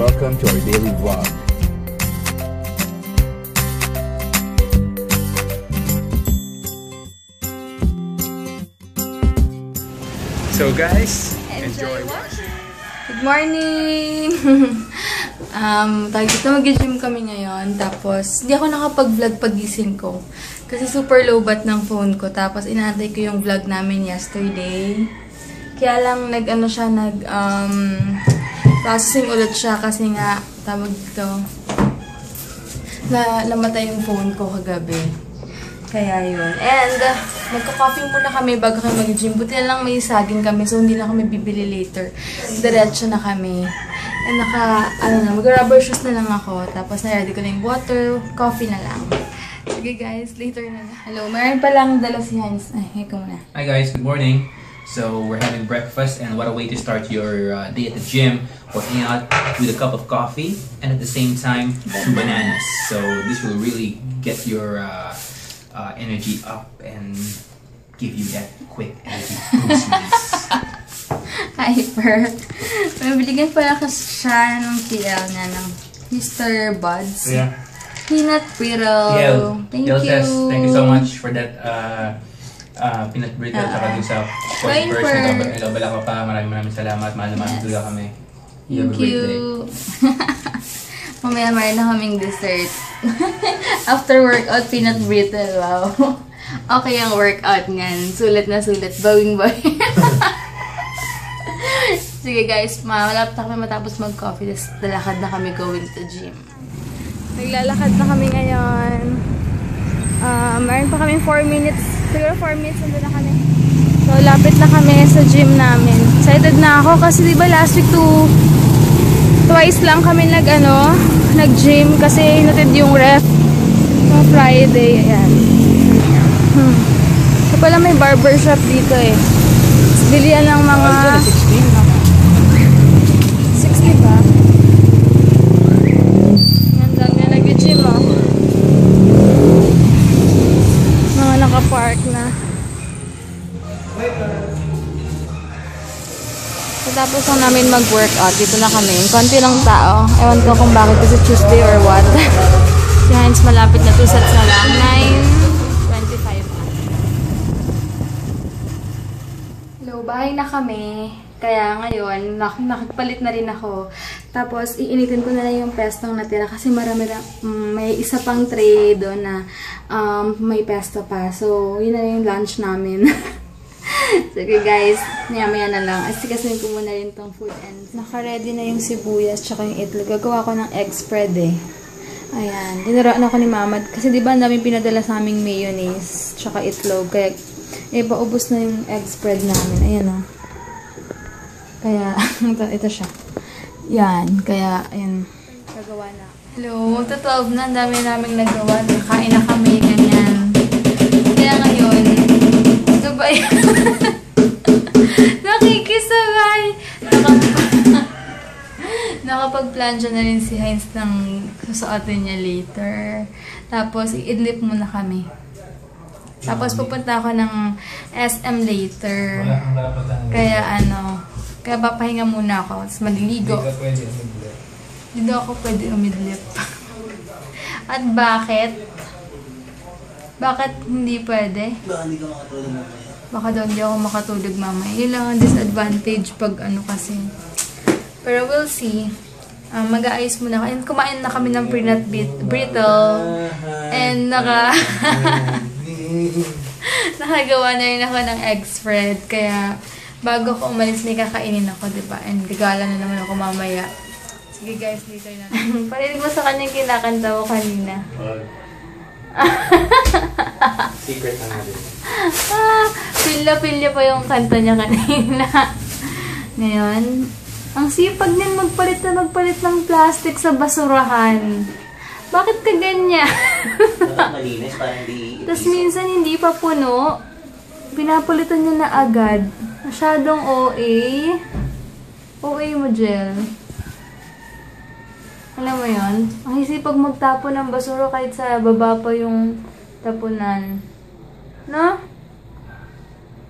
welcome to our daily vlog. So guys, enjoy watching. Good morning! Dito mag-gym kami ngayon. Tapos, hindi ako nakapag-vlog pagising ko. Kasi super low bat ng phone ko. Tapos, inaantay ko yung vlog namin yesterday. Kaya lang, processing ulit siya kasi nga, tawag dito, namatay yung phone ko kagabi. Kaya yun. And, magka-coffee muna kami bago kami mag-gym. Buti na lang may saging kami, so hindi na kami bibili later. Diretso na kami. And mag-rubber shoes na lang ako. Tapos, na-ready ko na yung water, coffee na lang. Sige guys, later na lang. Hello, meron palang dala si Hans. Ay, ikaw muna. Hi guys, good morning. So, we're having breakfast, and what a way to start your day at the gym. Working out with a cup of coffee, and at the same time, some bananas. So, this will really get your energy up and give you that quick energy boost. Hyper. Mabiligan pala kasi siya ng TL niya ng Mr. Buds. Yeah. Peanut brittle. Yeah. Thank you. Thank you so much for that peanut brittle at saka dun sa first person. Hello, bala ka pa. Maraming salamat. Mahal na mahal ka kami. Thank you. Mamaya meron na kaming dessert. After workout, peanut brittle. Wow. Okay ang workout niyan. Sulit na sulit. Bawing-bawing. Sige guys, malapit na kami matapos mag-coffee. Tapos lalakad na kami going to gym. Naglalakad na kami ngayon. Meron pa kami 4 minutes. Siguro 4 minutes nandun na kami. So, lapit na kami sa gym namin. Excited na ako kasi diba last week twice lang kami nag-gym kasi hinatid yung ref ng Friday. Ayan. So pala may barbershop dito eh. Bilian ng mga 60 ba? Yan lang nga nag-gym oh. Mga nakapark na. Tapos lang namin mag-workout. Dito na kami. Konti lang tao. Ewan ko kung bakit kasi Tuesday or what. Si Heinz malapit na 2 sets na lang. 9:25 na. Hello, bahay na kami. Kaya ngayon, nakagpalit na rin ako. Tapos, iinitin ko na lang yung pestong natira kasi may isa pang tray doon na may pesto pa. So, yun na yung lunch namin. Sige guys, maya na lang. Asikasin ko muna rin tong food and naka-ready na yung sibuyas tsaka yung itlog. Gagawa ko ng egg spread eh. Ayan. Dinaraan ako ni Mama. Kasi diba ang daming pinadala sa aming mayonnaise tsaka itlog. Kaya paubos na yung egg spread namin. Ayan o. Kaya, ito siya. Yan. Kaya, ayan. Gagawa na. Hello. 12 na. Ang dami naming nagawa. Nakain na kami. Ganyan. Kaya ngayon, sabay. Nakikisabay. Nakapag-plancha na rin si Heinz ng susuotin niya later. Tapos, i-idlip muna kami. Tapos, pupunta ako ng SM later. Kaya, kaya papahinga muna ako. Tapos, maliligo. Hindi ako pwede umidlip. At bakit? Bakit hindi pwede? Baka hindi ka makatulog mamaya. Baka daw hindi ako makatulog mamaya. Yun lang ang disadvantage pag kasi. Pero we'll see. Mag-aayos muna ako. And kumain na kami ng peanut brittle. And nakagawa na rin ako ng egg spread. Kaya bago ko umalis may kakainin ako, diba? And gagala na naman ako mamaya. Sige guys, later na. Parinig mo sa kanyang kinakanta ko kanina. Secret na natin. Pilya-pilya pa yung kanta niya kanina. Ngayon, ang sipag niyan magpalit ng plastic sa basurahan. Bakit ka ganyan? Bakit malinis? Parang hindi... Tapos minsan hindi pa puno. Pinapalitan niya na agad. Masyadong OA. OA mo, Jel. Alam mo yun? Ang hisipag magtapon ng basura kahit sa baba pa yung tapunan. No?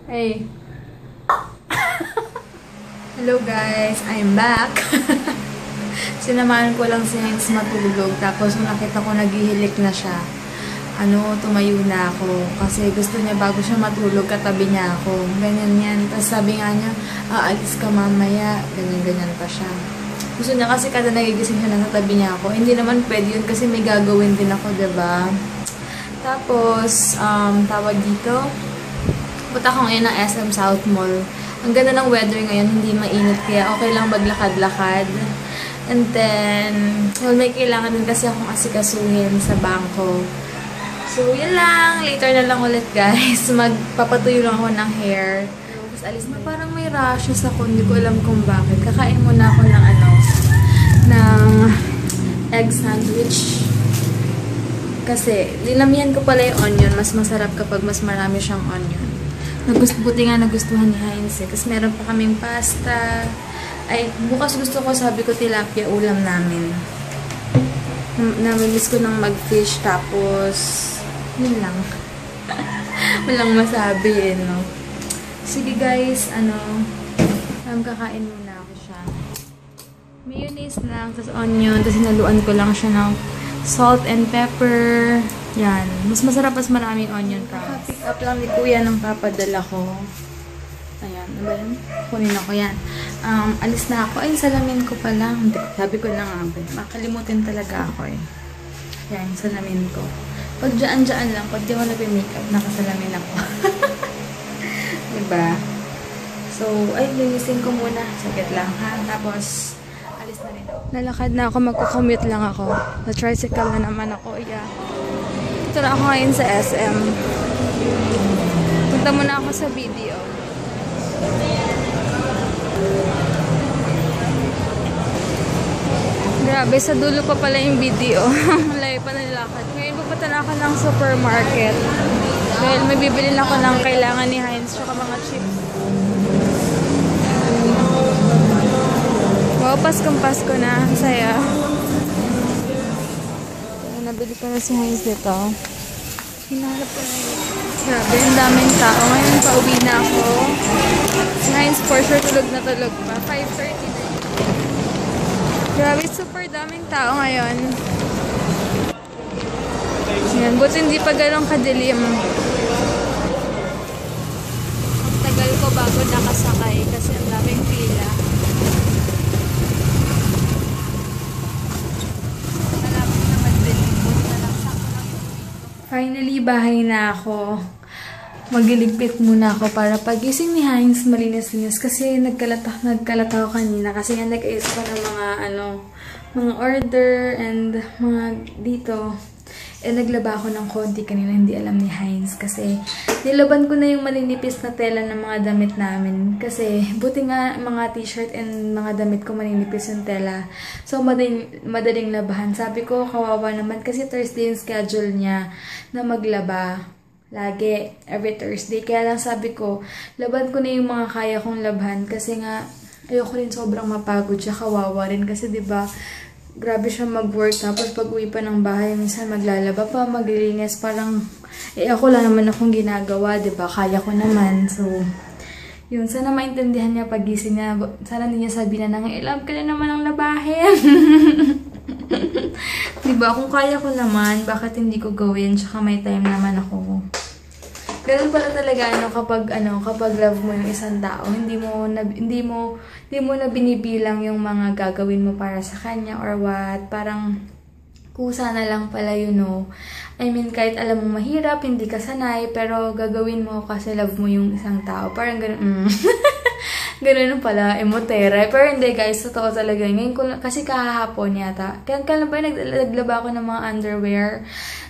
Hey. Hello guys, I'm back. sinamahan ko lang si Heinz matulog. Tapos nung nakita ko naghihilik na siya, tumayo na ako. Kasi gusto niya bago siya matulog, katabi niya ako. Ganyan yan. Tapos sabi nga niya, aalis ka mamaya. Ganyan-ganyan pa siya. Gusto niya kasi kada nagigising siya, nasa tabi niya ako. Hindi naman pwede yun kasi may gagawin din ako, diba? Tapos, tawag dito, punta ko ngayon ng SM South Mall. Ang ganda ng weather ngayon, hindi mainit, kaya okay lang maglakad-lakad. And then, may kailangan din kasi akong asikasuhin sa bangko. So, yun lang. Later na lang ulit, guys. Magpapatuyo lang ako ng hair. Tapos, alis na. Parang may rashes ako. Hindi ko alam kung bakit. Kakain muna ako ng ng egg sandwich. Kasi, linamihan ko pala yung onion. Mas masarap kapag mas marami siyang onion. Buti nga nagustuhan ni Heinz eh. Kasi meron pa kaming pasta. Ay, bukas gusto ko, sabi ko, tilapia ulam namin. Namimiss ko ng mag-fish. Tapos, yun lang. Walang masabi eh, no? Sige guys, kakain muna ako siya. Mayonnaise lang, tapos onion, tapos hinaluan ko lang siya ng salt and pepper. Yan. Mas masarap, mas maraming onion pa. Pick up lang ni Kuya ng papadala ko. Ayan, ano ba yun? Kunin ako yan. Alis na ako. Ay, salamin ko pa lang. Sabi ko na nga, makalimutin talaga ako eh. Yan, salamin ko. Pag dyan lang, pag di ako nag-makeup, nakasalamin ako. Diba? So, ay, linisin ko muna. Saglit lang, ha? Tapos, alis na rin ako. Lalakad na ako, magko-commute lang ako. Sa tricycle na naman ako, iya. Ito na ako ngayon sa SM. Punta muna ako sa video. Grabe, sa dulo pa pala yung video. Malayo pa nilakad. Ngayon, pupunta na ako ng supermarket. Dahil may bibili na ako ng kailangan ni Heinz tsaka mga chips. Wow, Paskong-Pasko na. Saya. Nabili ko na si Heinz dito. Hinahanap ko na yun. Grabe, ang daming tao. Ngayon, pauwi na ako. Si Heinz, for sure, tulog na tulog pa. 5:30 na. Grabe, super daming tao ngayon. Yan, buti hindi pa ganun kadilim. Ang tagal ko bago nakasakay kasi ang daming pila. Malapit na magdilim. Finally, bahay na ako. Magiligpit muna ako para pagising ni Heinz malinis-linis kasi nagkalat ako kanina kasi nga nag-ayos pa ng mga order and mga dito. Naglaba ako ng konti kanina, hindi alam ni Heinz kasi nilaban ko na yung malinipis na tela ng mga damit namin kasi buti nga mga t-shirt and mga damit ko malinipis yung tela. So, madaling labahan. Sabi ko, kawawa naman kasi Thursday yung schedule niya na maglaba. Lagi, every Thursday. Kaya lang sabi ko, laban ko na yung mga kaya kong labhan kasi nga, ayoko rin sobrang mapagod siya, kawawa rin kasi diba, grabe siya mag-work tapos pag uwi pa ng bahay, minsan maglalaba pa, maglilinis, parang, ako lang naman akong ginagawa, diba, kaya ko naman, so, yun, sana maintindihan niya pagising niya, sana hindi niya sabihin na love ka na naman ang labahin. Diba, kung kaya ko naman, bakit hindi ko gawin? Tsaka may time naman ako. Ganun pala talaga, kapag love mo yung isang tao, hindi mo na binibilang yung mga gagawin mo para sa kanya or what. Parang, kusa na lang pala, I mean, kahit alam mo mahirap, hindi ka sanay, pero gagawin mo kasi love mo yung isang tao. Parang ganun, ganun pala, emotera. Pero hindi guys, totoo talaga. Ngayon kasi kahapon yata. Kaya ba naglaba ako ng mga underwear.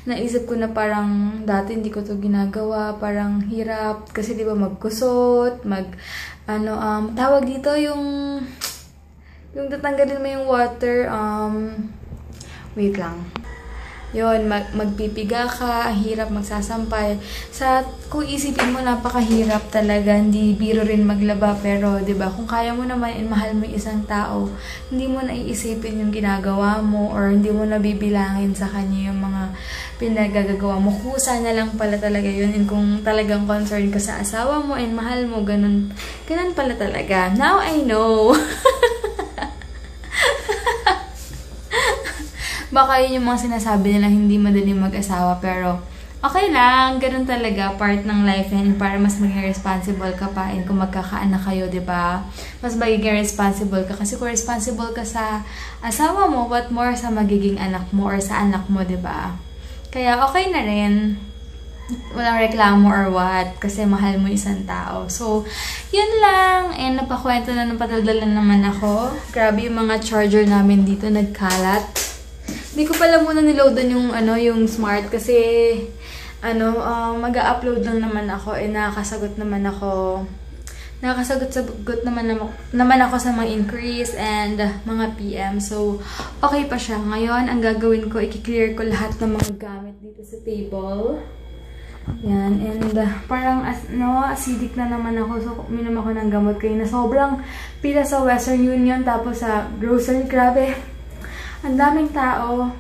Naisip ko na parang dati hindi ko to ginagawa. Parang hirap. Kasi di ba magkusot, tawag dito yung tatanggalin mo yung water, wait lang. Yun, magpipiga ka, hirap magsasampay. Kung isipin mo, napakahirap talaga, hindi biro rin maglaba, pero 'di ba kung kaya mo naman and mahal mo yung isang tao, hindi mo na iisipin yung ginagawa mo or hindi mo na bibilangin sa kanya yung mga pinagagagawa mo. Kusa na lang pala talaga yun, and kung talagang concerned ka sa asawa mo and mahal mo, ganun pala talaga. Now I know. baka yun yung mga sinasabi nila hindi madaling mag-asawa, pero okay lang, ganun talaga, part ng life yan, para mas maging responsible ka pa, and kung magkakaanak kayo, diba? Mas magiging responsible ka, kasi kung responsible ka sa asawa mo, what more sa magiging anak mo or sa anak mo, diba? Kaya okay na rin. Walang reklamo or what, kasi mahal mo isang tao. So, yun lang. And napakwento na ng patuldalan naman ako. Grabe yung mga charger namin dito, nagkalat. Hindi ko pala muna niloadan yung, yung smart kasi, mag-a-upload lang naman ako. Nakakasagot naman ako naman ako sa mga increase and mga PM. So, okay pa siya. Ngayon, ang gagawin ko, i-clear ko lahat ng mga gamit dito sa table. Yan, and parang acidic na naman ako, so uminom ako ng gamot kayo na sobrang pila sa Western Union, tapos sa grocery, grabe, ang daming tao.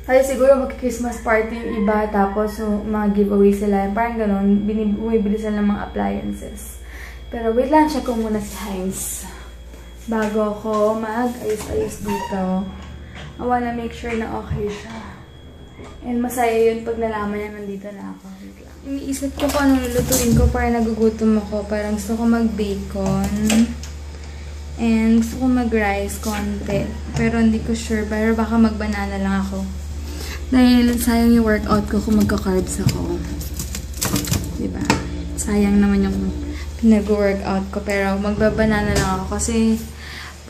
Kasi siguro mag-Christmas party yung iba, tapos mga giveaway sila, parang ganon, bumibili sila ng mga appliances. Pero wait lang, check ko muna si Heinz bago ako mag-ayos-ayos dito. I wanna make sure na okay siya. And masaya yun pag nalaman niya nandito na ako. Iniisip ko kung anong lulutuin ko para nagugutom ako. Parang gusto ko mag-bacon. And gusto ko mag-rice konti. Pero hindi ko sure. Pero baka mag-banana lang ako. Dahil sayang yung workout ko kung magka-carbs ako. Diba? Sayang naman yung pinag-workout ko. Pero magbabanana lang ako kasi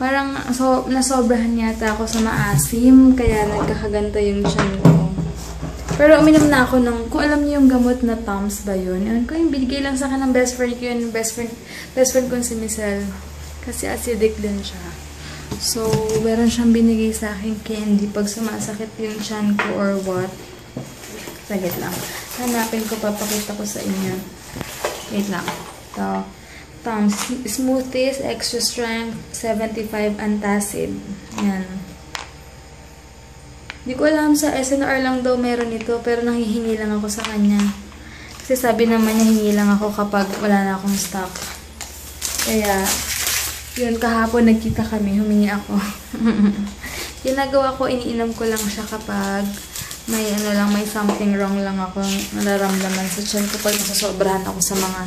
parang nasobrahan yata ako sa maasim. Kaya nagkakaganto yung tiyan ko. Pero uminom na ako ng, kung alam niyo yung gamot na Tums ba yun? Yun ko yung binigay lang sa akin ng best friend ko yun. Best friend ko si Michelle. Kasi acidic din siya. So, meron siyang binigay sa akin candy pag sumasakit yung tiyan ko or what. Sagit lang. Hanapin ko, papakita ko sa inyo. Wait lang. Ito. Tums. Smoothies, extra strength, 75 antacid. Yan. Hindi ko alam, sa SNR lang daw meron ito, pero nanghihingi lang ako sa kanya. Kasi sabi naman niya, hingi lang ako kapag wala na akong stock. Kaya, yun, kahapon nagkita kami, humingi ako. Yung nagawa ko, iniinom ko lang siya kapag may may something wrong lang ako nararamdaman sa tiyan ko pag nasasobrahan ako sa mga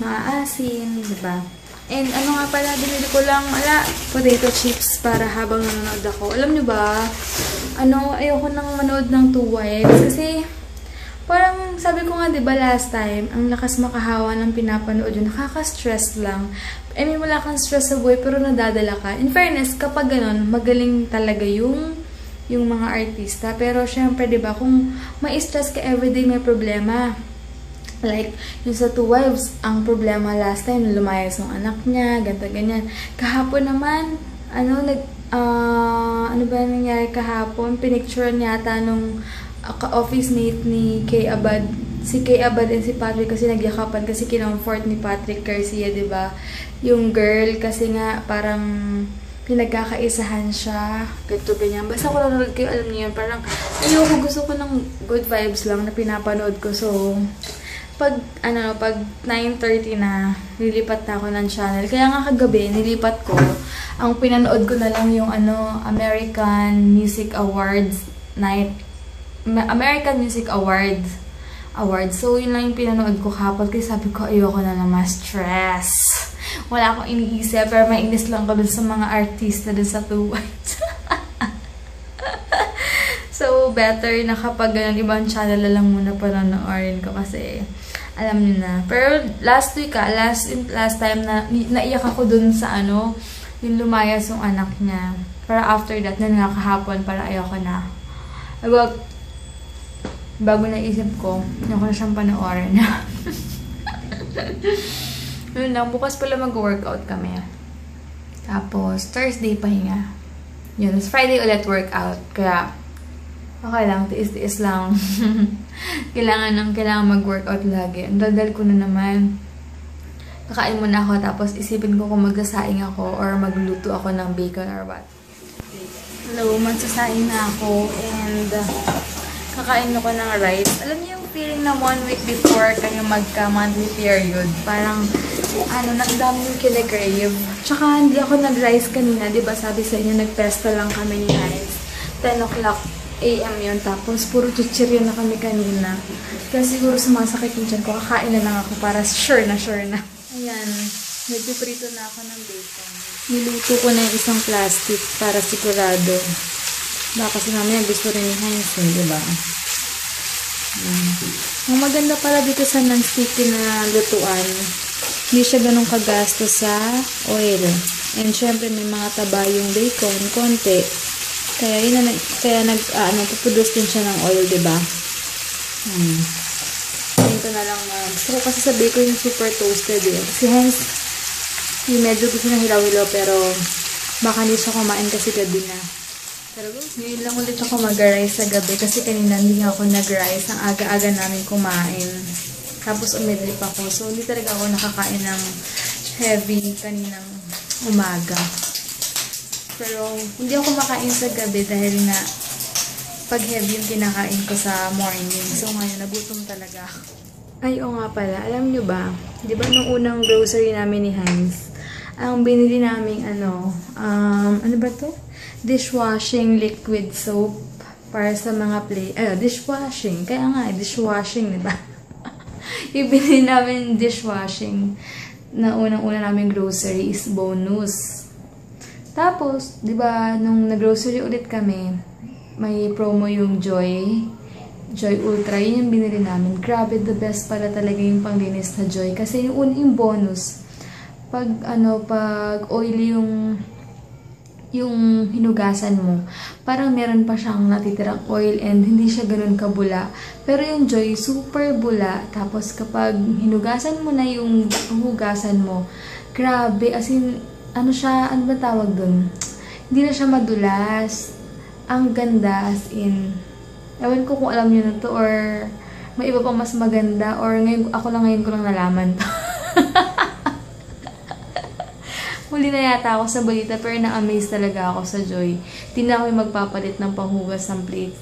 maasin, diba? And nga pala, binili ko lang, potato chips para habang nanonood ako. Alam nyo ba, ayoko nang manood ng Two Wives kasi parang sabi ko nga, diba last time, ang lakas makahawa ng pinapanood yun, nakaka-stress lang. I mean, wala kang stress sa buhay pero nadadala ka. In fairness, kapag ganun, magaling talaga yung mga artista. Pero syempre, diba, kung ma-stress ka everyday, may problema. Like, yung sa Two Wives, ang problema last time, lumayas yung anak niya, ganito, ganyan. Kahapon naman, ano ba nangyari kahapon? Pinicture yata nung ka-office mate ni Kay Abad. Si Kay Abad and si Patrick kasi nagyakapan kasi kinomfort ni Patrick Garcia, diba? Yung girl, kasi nga parang pinagkakaisahan siya, ganito, ganyan. Basta ko lang kayo, alam niyo yun, parang gusto ko ng good vibes lang na pinapanood ko. So, pag 9:30 na, nilipat na ako ng channel. Kaya nga kagabi, nilipat ko. Ang pinanood ko na lang yung American Music Awards night. American Music Awards. So, yun lang yung pinanood ko kapag. Kasi sabi ko, ayoko na ma-stress. Wala akong iniisip, pero mainis lang ko dun sa mga artista dun sa Two Wives. So, better na kapag ganun, ibang channel na lang muna panonoorin ko kasi alam niyo na. Pero last week last time na naiyak ako dun sa yung lumayas yung anak niya. Pero after that, nga kahapon, para ayoko na. Bago naisip ko, ayoko na siyang panoorin. Yun lang, bukas pala mag-workout kami. Tapos, Thursday pahinga. Yun, Friday ulit workout. Kaya, okay lang, tiis-tiis lang. kailangan mag-workout lagi. Ang daldal ko na naman. Kakain muna ako, tapos isipin ko kung magsasaing ako or magluto ako ng bacon or what. Hello, magsasaing na ako and kakain ako ng rice. Alam niyo yung feeling na 1 week before kayo magka-monthly period, parang dami yung kine-crave. Tsaka hindi ako nag-rice kanina, diba sabi sa inyo, nag-pesta lang kami ni Heinz. 10 o'clock AM yun. Tapos, puro chichirya na kami kanina. Kaya siguro sumasakit yung tiyan ko. Kakain na lang ako para sure na. Ayan. Medyo prito na ako ng bacon. Niluto ko na yung isang plastic para sigurado. Baka kasi mamaya gusto rin ni Heinz, diba? Ang maganda pala dito sa non-sticky na lutuan, hindi siya ganun kagasto sa oil. And syempre may mga taba yung bacon, konti. Kaya yun na, nagpuproduce din siya ng oil, diba? Ito na lang. Gusto ko kasi sa bacon yung super toasted eh. Si Heinz, medyo gusto na hilaw-hilaw pero baka hindi siya kumain kasi gabi na. Pero ngayon lang ulit ako mag-rice sa gabi kasi kanina hindi ako nag-rice. Ang aga-aga namin kumain. Tapos umidlip ako. So hindi talaga ako nakakain ng heavy kaninang umaga. Pero hindi ako makain sa gabi dahil na pag heavy yung kinakain ko sa morning. So ngayon nagutom talaga ako. Ay, oo nga pala. Alam nyo ba? Di ba nung unang grocery namin ni Heinz, ang binili namin ano ba to? Dishwashing liquid soap para sa mga dishwashing. Kaya nga, dishwashing, diba? Yung binili namin dishwashing na unang-una namin grocery is bonus. Tapos, diba, nung nag-grocery ulit kami, may promo yung Joy Ultra. Yun yung binili namin. Grabe, the best pala talaga yung panglinis na Joy. Kasi yung bonus, pag oily yung hinugasan mo, parang meron pa siyang natitirang oil and hindi siya ganun kabula. Pero yung Joy, super bula. Tapos kapag hinugasan mo na yung hugasan mo, grabe, as in, ano ba tawag dun? Hindi na siya madulas. Ang ganda, as in, ewan ko kung alam nyo na to or may iba pang mas maganda or ngayon, ako lang ko lang nalaman to. Huli na yata ako sa balita pero na-amaze talaga ako sa Joy. Hindi na ako magpapalit ng panghugas ng plate.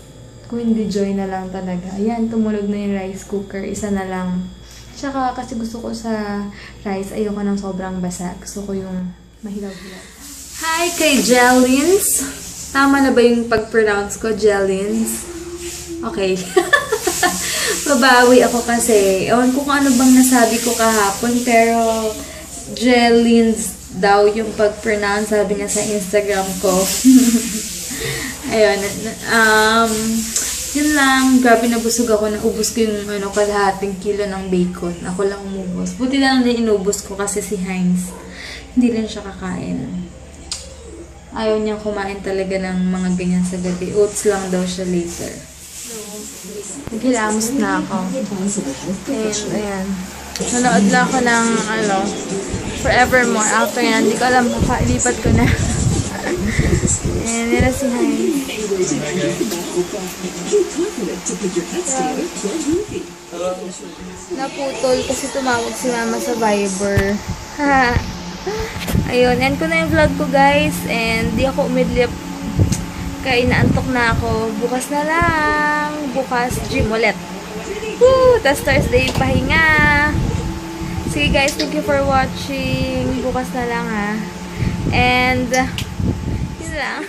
Kung hindi Joy na lang talaga. Ayan, tumulog na yung rice cooker. Isa na lang. Tsaka kasi gusto ko sa rice, ayoko ng sobrang basa. Gusto ko yung mahilaw-hilaw. Hi kay Jellins! Tama na ba yung pag-pronounce ko? Jellins? Okay. Babawi ako kasi. Ewan ko kung ano bang nasabi ko kahapon pero Jellins daw yung pag-pronounce, sabi nga sa Instagram ko. Ayun. Yun lang. Grabe, nabusog ako. Naubos ko yung kalahating kilo ng bacon. Ako lang umubos. Buti na lang na inubos ko kasi si Heinz, hindi lang siya kakain. Ayaw niyang kumain talaga ng mga ganyan sa gabi. Oats lang daw siya later. Naghilamos na ako. And, ayan. Nanood lang ako ng, Forevermore. After yan, hindi ko alam, ilipat ko na. And nila si Heinz. Naputol kasi tumawag si Mama sa Viber. Ayun, end ko na yung vlog ko guys. And di ako umidlip. Kaya inaantok na ako. Bukas na lang. Bukas gym ulit. Woo! Tas Thursday pahinga. Sige guys, thank you for watching. Bukas na lang ha. And, yun lang.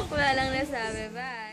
Wala lang nasabi. Bye!